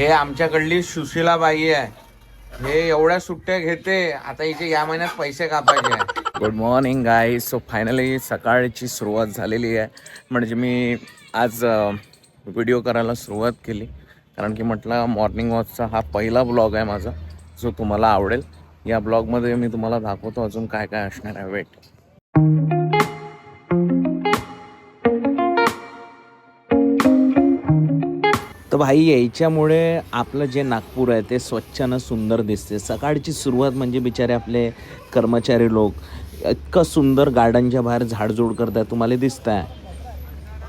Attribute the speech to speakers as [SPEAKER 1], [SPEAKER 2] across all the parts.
[SPEAKER 1] हे आमच्याकडली सुशीलाबाई आहे. हे एवढ्या सुट्ट्या घेते. आता इथे या महिन्यात पैसे कापायचे आहे. Good morning guys. So finally सकाळची सुरुवात झालेली आहे. म्हणजे मी आज व्हिडिओ करायला सुरुवात केली, कारण की म्हटलं मॉर्निंग वॉकचा हा पहिला ब्लॉग आहे माझा, जो तुम्हाला आवडेल. या ब्लॉगमध्ये मी तुम्हाला दाखवतो अजून काय काय असणार आहे. वेट. तर भाई, याच्यामुळे आपलं जे नागपूर आहे ते स्वच्छानं सुंदर दिसते. सकाळची सुरुवात म्हणजे बिचारे आपले कर्मचारी लोक इतकं सुंदर गार्डनच्या बाहेर झाडझूड करतात, तुम्हाला दिसत आहे.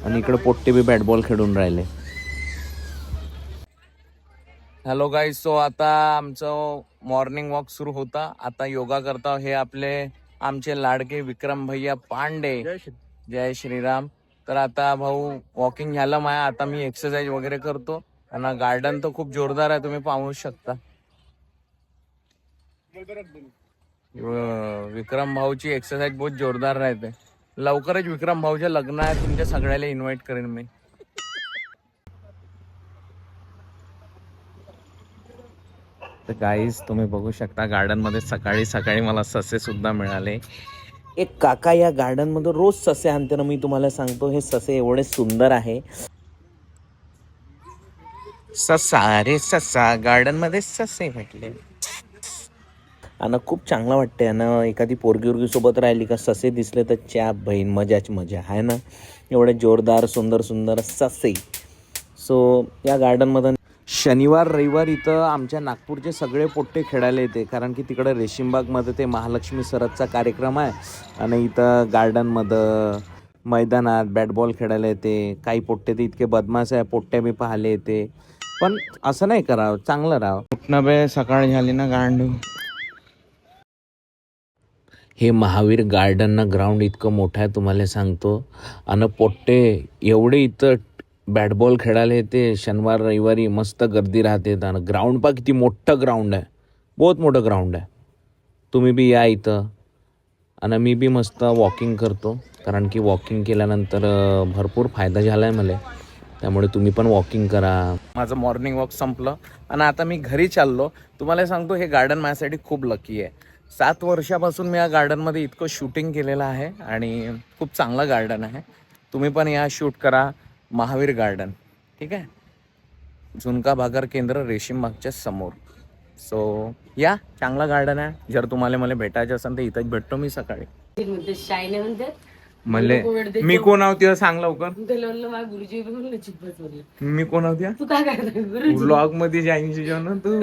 [SPEAKER 1] आणि इकडे पोट्टे बी बॅटबॉल खेळून राहिले. Hello guys. सो आता आमचं मॉर्निंग वॉक सुरू होता. आता योगा करता हे आपले आमचे लाडके विक्रम भैया पांडे. जय श्रीराम. तर आता भाऊ वॉकिंग झालं माया. आता मी एक्सरसाइज वगैरे करतो. आणि गार्डन तर खूप जोरदार आहे, तुम्ही पाहू शकता. विक्रम भाऊची एक्सरसाइज बहुत जोरदार राहते. लवकरच विक्रम भाऊच्या लग्न आहे, तुमच्या सगळ्याला इन्व्हाइट करेन मी. तर गाईज तुम्ही बघू शकता गार्डन मध्ये सकाळी सकाळी मला ससे सुद्धा मिळाले. एक काका या गार्डन मध्ये रोज ससे आणते ना, मी तुम्हाला सांगतो. हे ससे एवढे सुंदर आहे. ससा रे ससा, गार्डन मध्ये ससे भेटले. आणि खूप चांगलं वाटते. आणि एखादी पोरगी उरगी सोबत राहिली का ससे दिसले तर च्या बहीण मजाच मजा आहे ना. एवढे जोरदार सुंदर सुंदर ससे. सो या गार्डनमध्ये शनिवार रविवार इथं आमच्या नागपूरचे सगळे पोट्टे खेळायला येते, कारण की तिकडे रेशीमबागमध्ये ते महालक्ष्मी सरसचा कार्यक्रम आहे. आणि इथं गार्डनमध्ये मैदानात बॅटबॉल खेळायला येते. काही पोट्टे ते इतके बदमाश आहे, पोट्ट्या बी पाहायला येते. पण असं नाही करावं, चांगलं राहावं. उठणं बे सकाळ झाली ना गांडू. हे महावीर गार्डन ग्राउंड इतकं मोठं आहे तुम्हाला सांगतो. आणि पोट्टे एवढे इथं बॅटबॉल खेळायला येते. शनिवार रविवारी मस्त गर्दी राहते. आणि ग्राउंड पहा किती मोठं ग्राउंड आहे, बहुत मोठं ग्राउंड आहे. तुम्ही बी या इथं. आणि मी बी मस्त वॉकिंग करतो, कारण की वॉकिंग केल्यानंतर भरपूर फायदा झाला आहे मला. त्यामुळे तुम्ही पण वॉकिंग करा. माझं मॉर्निंग वॉक संपलं आणि आता मी घरी चाललो. तुम्हाला सांगतो हे गार्डन माझ्यासाठी खूप लकी आहे. 7 वर्षापासून मी या गार्डनमध्ये इतकं शूटिंग केलेलं आहे आणि खूप चांगलं गार्डन आहे. तुम्ही पण या शूट करा. महावीर गार्डन, ठीक आहे. झुणका भाकर केंद्र रेशीमबागच्या समोर. सो या, चांगला गार्डन आहे. जर तुम्हाला मला भेटायचं असेल तर इथंच भेटतो मी सकाळी. म्हणले मी कोण होती सांग लवकर. मी कोण होती ब्लॉग मध्ये जाईन तू.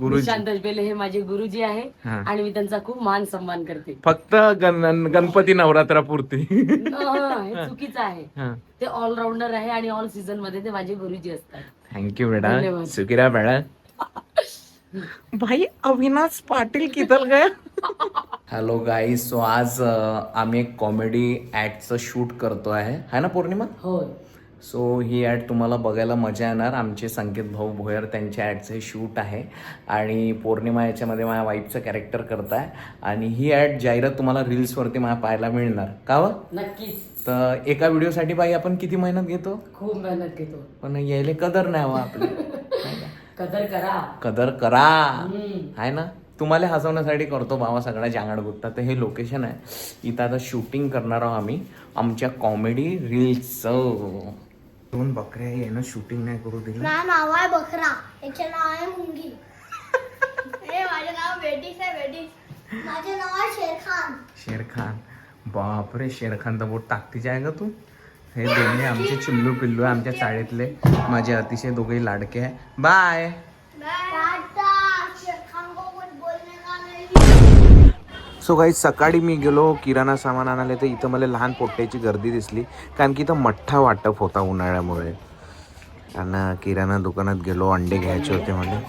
[SPEAKER 1] गुरु
[SPEAKER 2] शांताज बेले हे माझे गुरुजी आहे आणि मी त्यांचा खूप मान सन्मान करते.
[SPEAKER 1] फक्त गणपती नवरात्रापुरती.
[SPEAKER 2] चुकीचं आहे. ते ऑलराऊंडर आहे आणि ऑल सीझन मध्ये ते माझे गुरुजी असतात.
[SPEAKER 1] थँक्यू बेटा. सुकिरा बेटा. भाई अविनाश पाटील किधर गया. Hello guys. सो आज आम्ही एक कॉमेडी ॲडचं शूट करतो आहे ना पौर्णिमा.
[SPEAKER 2] होय.
[SPEAKER 1] सो ही ॲड तुम्हाला बघायला मजा येणार. आमचे संकेत भाऊ भोयर त्यांच्या ॲडचं हे शूट आहे. आणि पौर्णिमा याच्यामध्ये माझ्या वाईफचं कॅरेक्टर करताय. आणि ही ॲड जाहिरात तुम्हाला रील्सवरती मला पाहायला मिळणार का व.
[SPEAKER 2] नक्कीच.
[SPEAKER 1] तर एका व्हिडिओसाठी बाई आपण किती मेहनत घेतो.
[SPEAKER 2] खूप मेहनत घेतो,
[SPEAKER 1] पण यायला कदर नाही हवा आपली.
[SPEAKER 2] कदर करा.
[SPEAKER 1] कदर करा आहे ना. तुम्हाला हसवण्यासाठी करतो बाबा सगळ्या जांगड गुत्ता. तर हे लोकेशन आहे, इथं आता शूटिंग करणार आहोत आम्ही आमच्या कॉमेडी रील्सचं. 2 बकऱ्या आहे शूटिंग नाही करू दिलं.
[SPEAKER 3] नाव आहे बकरा, याचे नाव आहे मुंगी. माझे नाव बेटीस आहे, बेटीस. माझे नाव आहे शेरखान.
[SPEAKER 1] शेरखान. बापरे, शेरखान तर बहुत ताकदीचे आहे का तू. हे दोन्ही आमचे चिल्लू पिल्लू आहे, आमच्या चाळीतले माझे अतिशय दोघेही लाडके आहे. बाय. सो काही सकाळी मी गेलो किराणा सामान आणायला, तर इथं मला लहान पोट्ट्याची गर्दी दिसली, कारण की इथं मठ्ठा वाटप होता उन्हाळ्यामुळे. आणि किराणा दुकानात गेलो, अंडे घ्यायचे होते मला.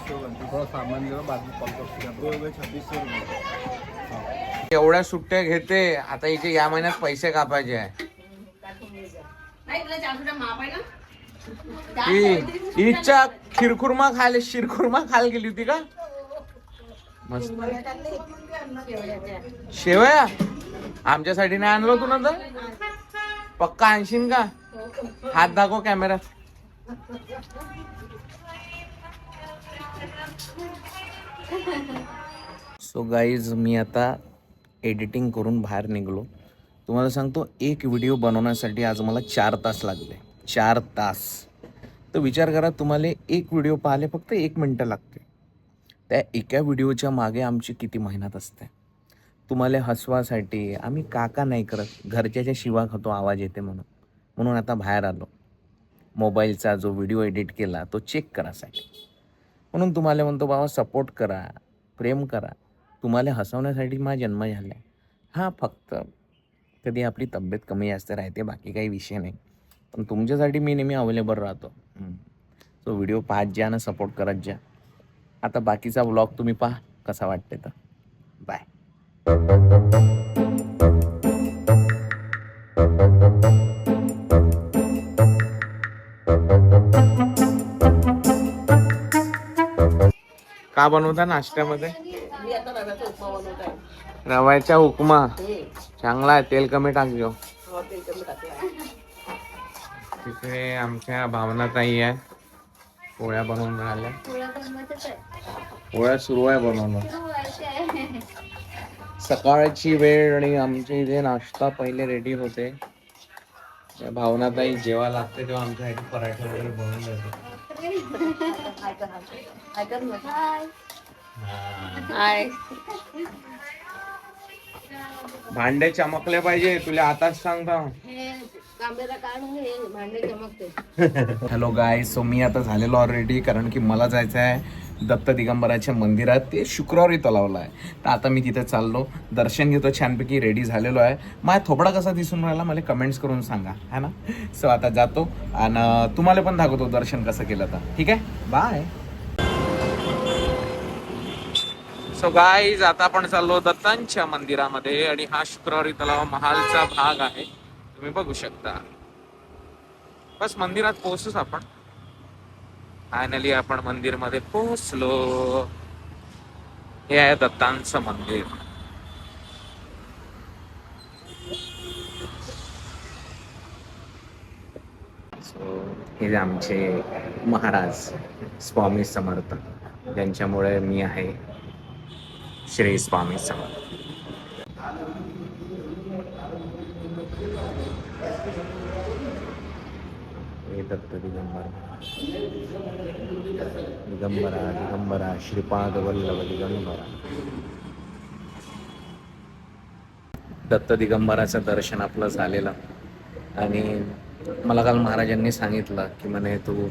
[SPEAKER 1] एवढ्या सुट्ट्या घेते. आता इथे या महिन्यात पैसे कापायचे आहे. इच्छा शिरखुर्मा खायला गेली होती का. मस्त शेवया आमच्यासाठी नाही आणलो तू ना. तर पक्का आणशीन का. हात दाखव कॅमेरा. सो गाईज मी आता एडिटिंग करून बाहेर निघलो. तुम्हाला सांगतो एक व्हिडिओ बनवण्यासाठी आज मला 4 तास लागले. 4 तास. तर विचार करा, तुम्हाला एक व्हिडिओ पाहायला फक्त 1 मिनटं लागते. त्या एका व्हिडिओच्या मागे आमची किती मेहनत असते. तुम्हाला हसवासाठी आम्ही काका नाही करत, घरच्याच्या शिवा खातो आवाज येते म्हणून आता बाहेर आलो. मोबाईलचा जो व्हिडिओ एडिट केला तो चेक करासाठी. म्हणून तुम्हाला म्हणतो बाबा, सपोर्ट करा, प्रेम करा. तुम्हाला हसवण्यासाठी माझा जन्म झाला आहे. हां, फक्त कधी आपली तब्येत कमी जास्त राहते, बाकी काही विषय नाही. पण तुमच्यासाठी मी नेहमी अवेलेबल राहतो. तो व्हिडिओ पाहत जा आणि सपोर्ट करत जा. आता बाकीचा व्लॉग तुम्ही पहा कसा वाटते तर. बाय. का बनवता नाश्त्यामध्ये?
[SPEAKER 2] मी आता रव्याचा उपमा बनवत आहे.
[SPEAKER 1] रव्याचा उपमा चांगला आहे, तेल कमी टाकजो.
[SPEAKER 2] हो, तेल कमी टाकलं.
[SPEAKER 1] तिकडे आमच्या भावनाताई आहे, पोळ्या बनवून राहिल्या. पोळ्या सुरू आहे बनवणं. सकाळची वेळ आणि आमच्या इथे नाश्ता पहिले रेडी होते. भावनाताई जेव्हा लागते तेव्हा आमच्यासाठी पराठे वगैरे बनवून देते. भांडे चमकले पाहिजे, तुला आताच सांगतो. हॅलो गाईज, सो मी आता झालेलो ऑलरेडी, कारण की मला जायचं आहे दत्त दिगंबराच्या मंदिरात. ते शुक्रवारी तलावला आहे. तर आता मी तिथे चाललो, दर्शन घेतो, छानपैकी रेडी झालेलो आहे. माझा थोपडा कसा दिसून राहिला मला कमेंट्स करून सांगा, है ना. सो आता जातो आणि तुम्हाला पण दाखवतो दर्शन कसं केलं तर. ठीक आहे, बाय. सो गाईज, आता आपण चाललो दत्तांच्या मंदिरामध्ये आणि हा शुक्रवारी तलाव महालचा भाग आहे, तुम्ही बघू शकता. बस मंदिरात पोहोचूच आपण. फायनली आपण मंदिर मध्ये पोहोचलो. हे आहे दत्तांचं मंदिर. सो हे आमचे महाराज स्वामी समर्थ, ज्यांच्यामुळे मी आहे श्री स्वामी समर्थ. हे दत्त दिगंबरा दिगंबरा श्रीपाद वल्लभ दिगंबरा. दत्त दिगंबराचं दर्शन आपलं झालेलं. आणि मला काल महाराजांनी सांगितलं की म्हणे तू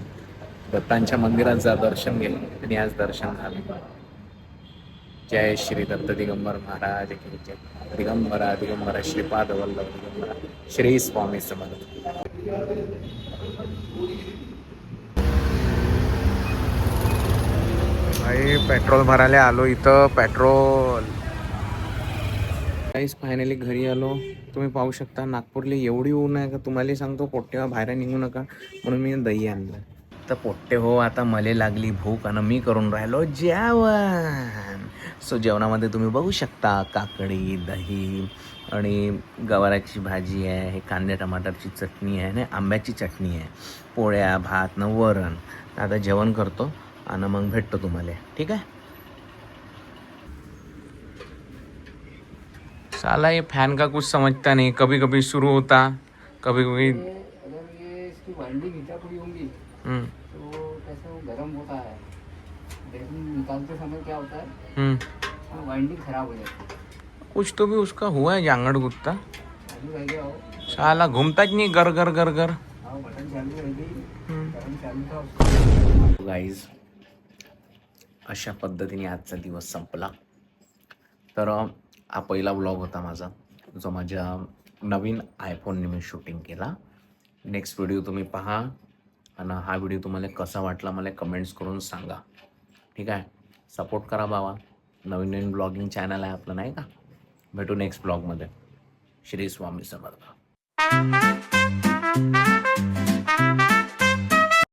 [SPEAKER 1] दत्तांच्या मंदिरात जा, दर्शन घे. आणि आज दर्शन झालं. जय श्री दत्त दिगंबर महाराज की जय. दिगंबरा दिगंबरा श्रीपाद वल्लभ दिगंबरा श्री स्वामी समर्थ. भाई पेट्रोल भरायला आलो इथं. पेट्रोल काहीच. फायनली घरी आलो. तुम्ही पाहू शकता नागपूरला एवढी ऊन आहे का तुम्हाला सांगतो. पोट्टेवा बाहेर निघू नका म्हणून मी दही आणलं. तर पोट्टे हो, आता मले लागली भूक आणि मी करून राहिलो जेवण. सो जेवणामध्ये तुम्ही बघू शकता काकडी, दही आणि गवाराची भाजी आहे, हे कांदे टमाटरची चटणी आहे आणि आंब्याची चटणी आहे, पोळ्या, भात न वरण. आता जेवण करतो आणि मग भेटतो तुम्हाला. ठीक आहे. साला ये फैन का कुछ समझता नहीं, कभी कभी शुरू होता, कभी कभी
[SPEAKER 4] अगर ये इसकी वाइंडिंग हिटा पूरी होंगी तो कैसे वो गर्म होता है, लेकिन निकालते समय क्या होता है वो वाइंडिंग खराब हो जाती है.
[SPEAKER 1] कुछ तो भी उसका हुआ है जांगड़ गुत्ता.
[SPEAKER 4] चालू रह गया हो,
[SPEAKER 1] साला घूमता च नहीं गर गर गर गर.
[SPEAKER 4] हाँ बटन चालू रह गई, गर्म चालू था उसका.
[SPEAKER 1] गाईज, अशा पद्धतीने आजचा दिवस संपला. तर हा पहिला व्लॉग होता माझा, जो माझ्या नवीन आयफोनने मी शूटिंग केला. नेक्स्ट व्हिडिओ तुम्ही पहा आणि हा व्हिडिओ तुम्हाला कसा वाटला मला कमेंट्स करून सांगा. ठीक आहे. सपोर्ट करा बाबा. नवीन नवीन ब्लॉगिंग चॅनल आहे आपलं, नाही का. भेटू नेक्स्ट ब्लॉगमध्ये. श्री स्वामी समर्थ.